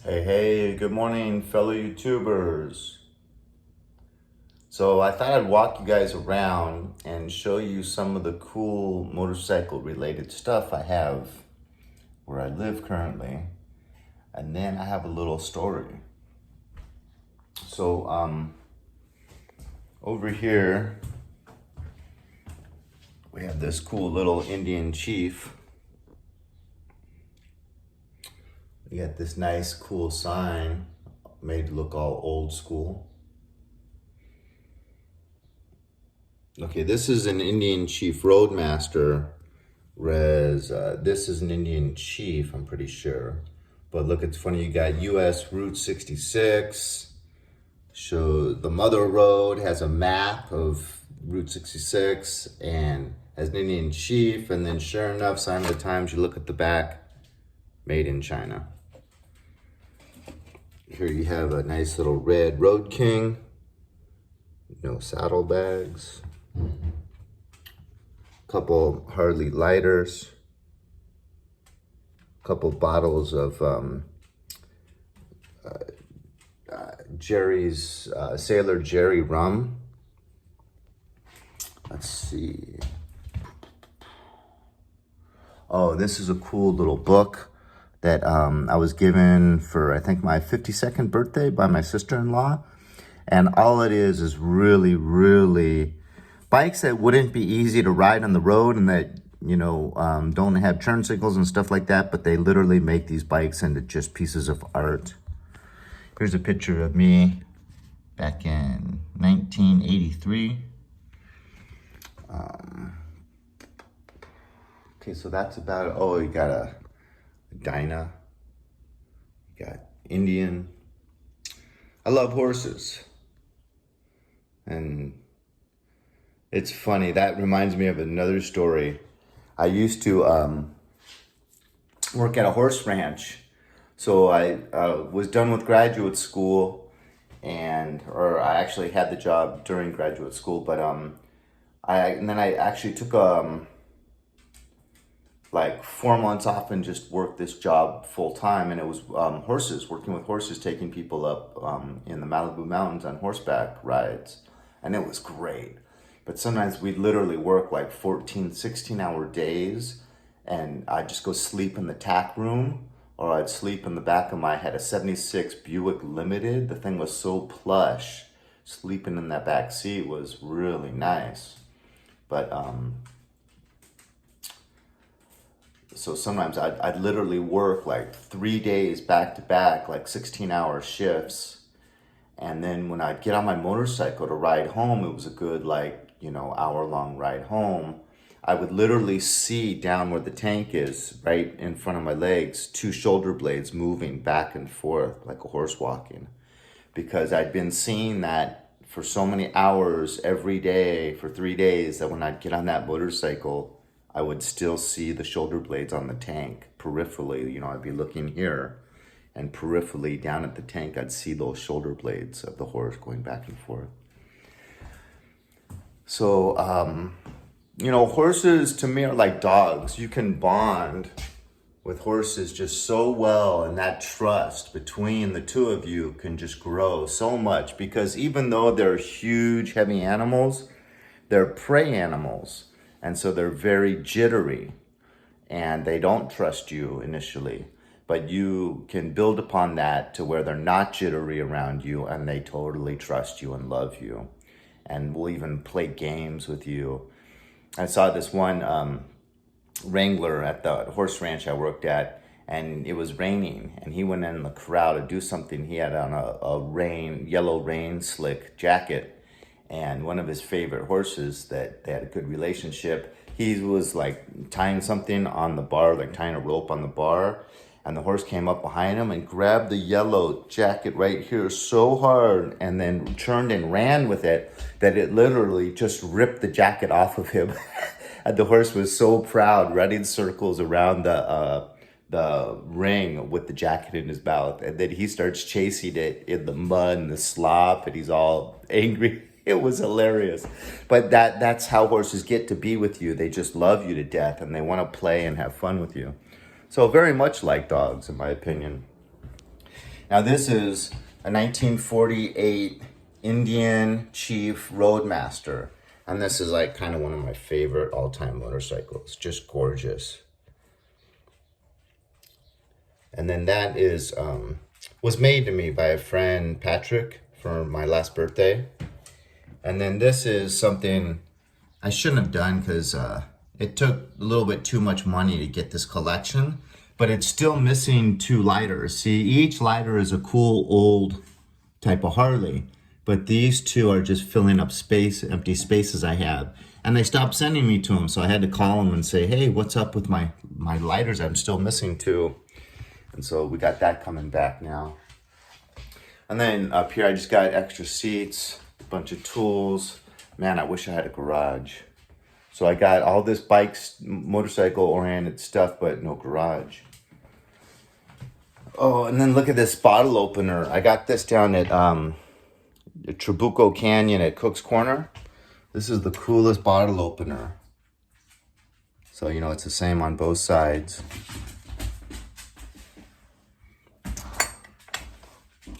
Hey, good morning, fellow YouTubers. So I thought I'd walk you guys around and show you some of the cool motorcycle related stuff I have where I live currently. And then I have a little story. So over here, we have this cool little Indian chief. We got this nice cool sign made to look all old school. Okay, this is an Indian Chief Roadmaster this is an Indian Chief, I'm pretty sure. But look, it's funny, you got US Route 66. Show the Mother Road has a map of Route 66 and has an Indian Chief. And then sure enough, sign of the times, you look at the back, made in China. Here you have a nice little red Road King. No saddlebags. Couple Harley lighters. Couple bottles of Jerry's Sailor Jerry rum. Let's see. Oh, this is a cool little book that I was given for, I think, my 52nd birthday by my sister-in-law. And all it is really, really bikes that wouldn't be easy to ride on the road and that, don't have turn signals and stuff like that, but they literally make these bikes into just pieces of art. Here's a picture of me back in 1983. Okay, so that's about it. Oh, you got a Dyna. You got Indian. I love horses. And it's funny, that reminds me of another story. I used to work at a horse ranch. So I was done with graduate school, or I actually had the job during graduate school, but then I actually took like 4 months off and just worked this job full time, and it was working with horses, taking people up in the Malibu Mountains on horseback rides, and it was great. But sometimes we'd literally work like 14, 16-hour days, and I'd just go sleep in the tack room, or I'd sleep in the back of I had a 76 Buick Limited. The thing was so plush. Sleeping in that back seat was really nice. But so sometimes I'd literally work like 3 days back to back, like 16-hour shifts. And then when I'd get on my motorcycle to ride home, it was a good hour-long ride home. I would literally see down where the tank is, right in front of my legs, 2 shoulder blades moving back and forth like a horse walking. Because I'd been seeing that for so many hours every day for 3 days that when I'd get on that motorcycle, I would still see the shoulder blades on the tank peripherally. I'd be looking here, and peripherally down at the tank, I'd see those shoulder blades of the horse going back and forth. So, horses to me are like dogs. You can bond with horses just so well, and that trust between the two of you can just grow so much, because even though they're huge, heavy animals, they're prey animals. And so they're very jittery, and they don't trust you initially, but you can build upon that to where they're not jittery around you and they totally trust you and love you, and will even play games with you. I saw this one wrangler at the horse ranch I worked at, and it was raining, and he went in the corral to do something. He had on a yellow rain slick jacket, and one of his favorite horses that they had a good relationship, he was like tying something on the bar, like tying a rope on the bar, and the horse came up behind him and grabbed the yellow jacket right here so hard, and then turned and ran with it that it literally just ripped the jacket off of him. And the horse was so proud, running circles around the ring with the jacket in his mouth, and then he starts chasing it in the mud and the slop, and he's all angry. It was hilarious. But that's how horses get to be with you. They just love you to death, and they want to play and have fun with you. So very much like dogs, in my opinion. Now this is a 1948 Indian Chief Roadmaster. And this is like kind of one of my favorite all-time motorcycles. Just gorgeous. And then that is was made to me by a friend, Patrick, for my last birthday. And then this is something I shouldn't have done because it took a little bit too much money to get this collection, but it's still missing 2 lighters. See, each lighter is a cool old type of Harley, but these 2 are just filling up space, empty spaces I have. And they stopped sending me to them, so I had to call them and say, hey, what's up with my lighters? I'm still missing 2. And so we got that coming back now. And then up here, I just got extra seats, a bunch of tools. Man, I wish I had a garage. So I got all this motorcycle-oriented stuff, but no garage. Oh, and then look at this bottle opener. I got this down at the Trabuco Canyon at Cook's Corner. This is the coolest bottle opener. So, you know, it's the same on both sides.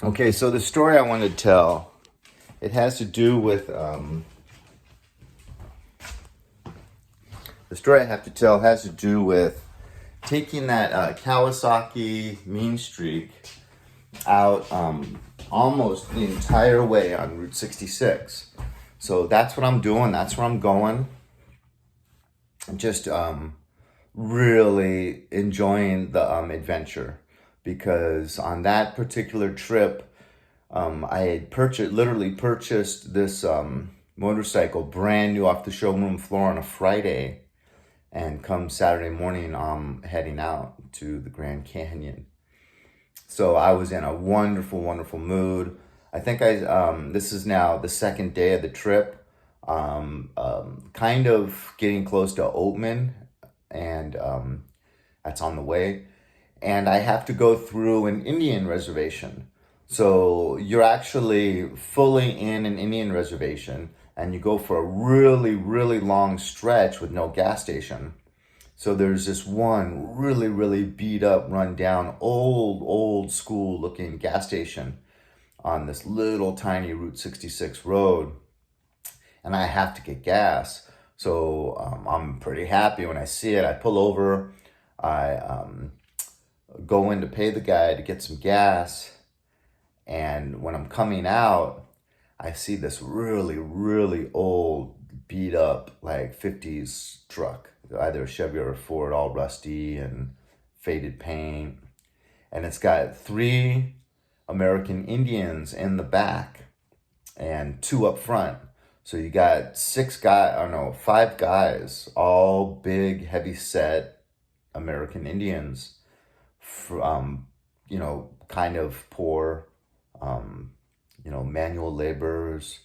Okay, so the story I want to tell, it has to do with, the story I have to tell has to do with taking that Kawasaki Mean Streak out almost the entire way on Route 66. So that's what I'm doing. That's where I'm going. Just really enjoying the adventure. Because on that particular trip, I had literally purchased this motorcycle brand new off the showroom floor on a Friday. And come Saturday morning, I'm heading out to the Grand Canyon. So I was in a wonderful, wonderful mood. I think this is now the 2nd day of the trip. Kind of getting close to Oatman, and that's on the way. And I have to go through an Indian reservation. So you're actually fully in an Indian reservation, and you go for a really, really long stretch with no gas station. So there's this one really, really beat up, run down, old school looking gas station on this little tiny Route 66 road. And I have to get gas. So I'm pretty happy when I see it. I pull over, I go in to pay the guy to get some gas. And when I'm coming out, I see this really, really old, beat up, like 50s truck, either a Chevy or a Ford, all rusty and faded paint. And it's got 3 American Indians in the back and 2 up front. So you got 5 guys, all big, heavy set American Indians, kind of poor, manual laborers,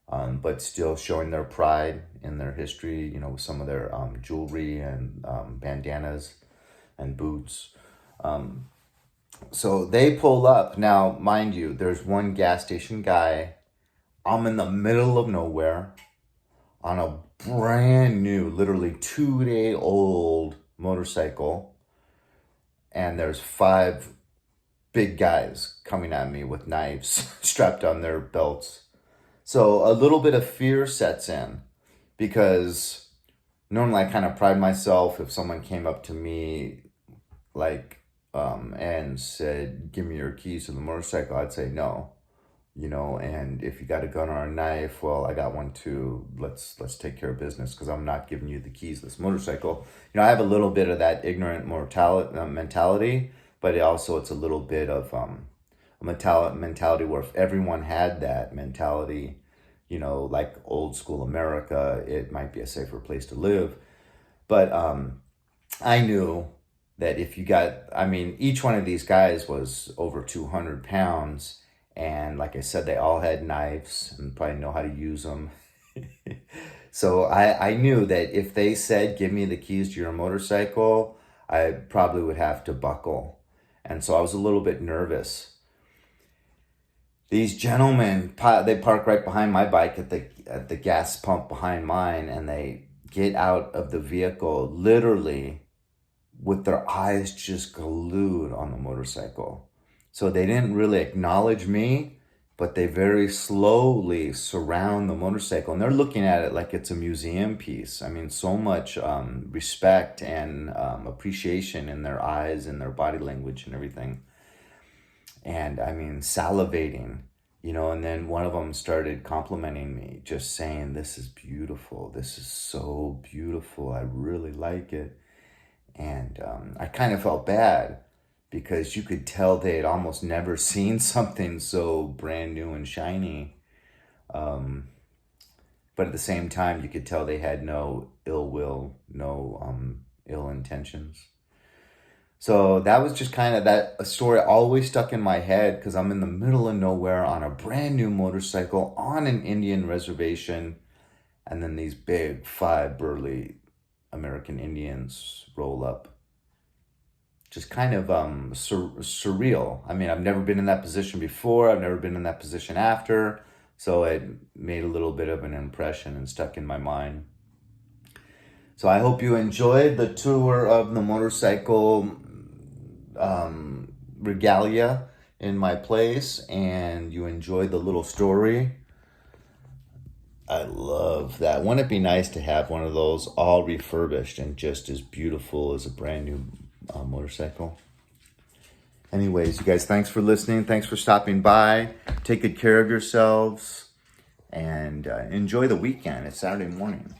but still showing their pride in their history, with some of their jewelry and bandanas and boots. So they pull up. Now, mind you, there's one gas station guy. I'm in the middle of nowhere on a brand new, literally 2-day-old motorcycle. And there's 5 big guys coming at me with knives strapped on their belts. So a little bit of fear sets in, because normally I kind of pride myself if someone came up to me and said, give me your keys to the motorcycle, I'd say no. And if you got a gun or a knife, well, I got one too. Let's take care of business, because I'm not giving you the keys to this motorcycle. I have a little bit of that ignorant mentality, but it's a little bit of a mentality where if everyone had that mentality, like old school America, it might be a safer place to live. But I knew that if you each one of these guys was over 200 pounds. And like I said, they all had knives and probably know how to use them. So I knew that if they said, give me the keys to your motorcycle, I probably would have to buckle. And so I was a little bit nervous. These gentlemen, they park right behind my bike at the gas pump behind mine, and they get out of the vehicle literally with their eyes just glued on the motorcycle. So they didn't really acknowledge me, but they very slowly surround the motorcycle, and they're looking at it like it's a museum piece. I mean, so much respect and appreciation in their eyes and their body language and everything. And I mean, salivating, you know, and then one of them started complimenting me, just saying, "This is beautiful. This is so beautiful. I really like it." And I kind of felt bad because you could tell they had almost never seen something so brand new and shiny. But at the same time, you could tell they had no ill will, no ill intentions. So that was just kind of that a story always stuck in my head because I'm in the middle of nowhere on a brand new motorcycle on an Indian reservation. And then these big, 5 burly American Indians roll up. Just kind of surreal. I mean, I've never been in that position before. I've never been in that position after. So it made a little bit of an impression and stuck in my mind. So I hope you enjoyed the tour of the motorcycle regalia in my place, and you enjoyed the little story. I love that. Wouldn't it be nice to have one of those all refurbished and just as beautiful as a brand new motorcycle? Anyways, you guys, thanks for listening. Thanks for stopping by. Take good care of yourselves and enjoy the weekend. It's Saturday morning.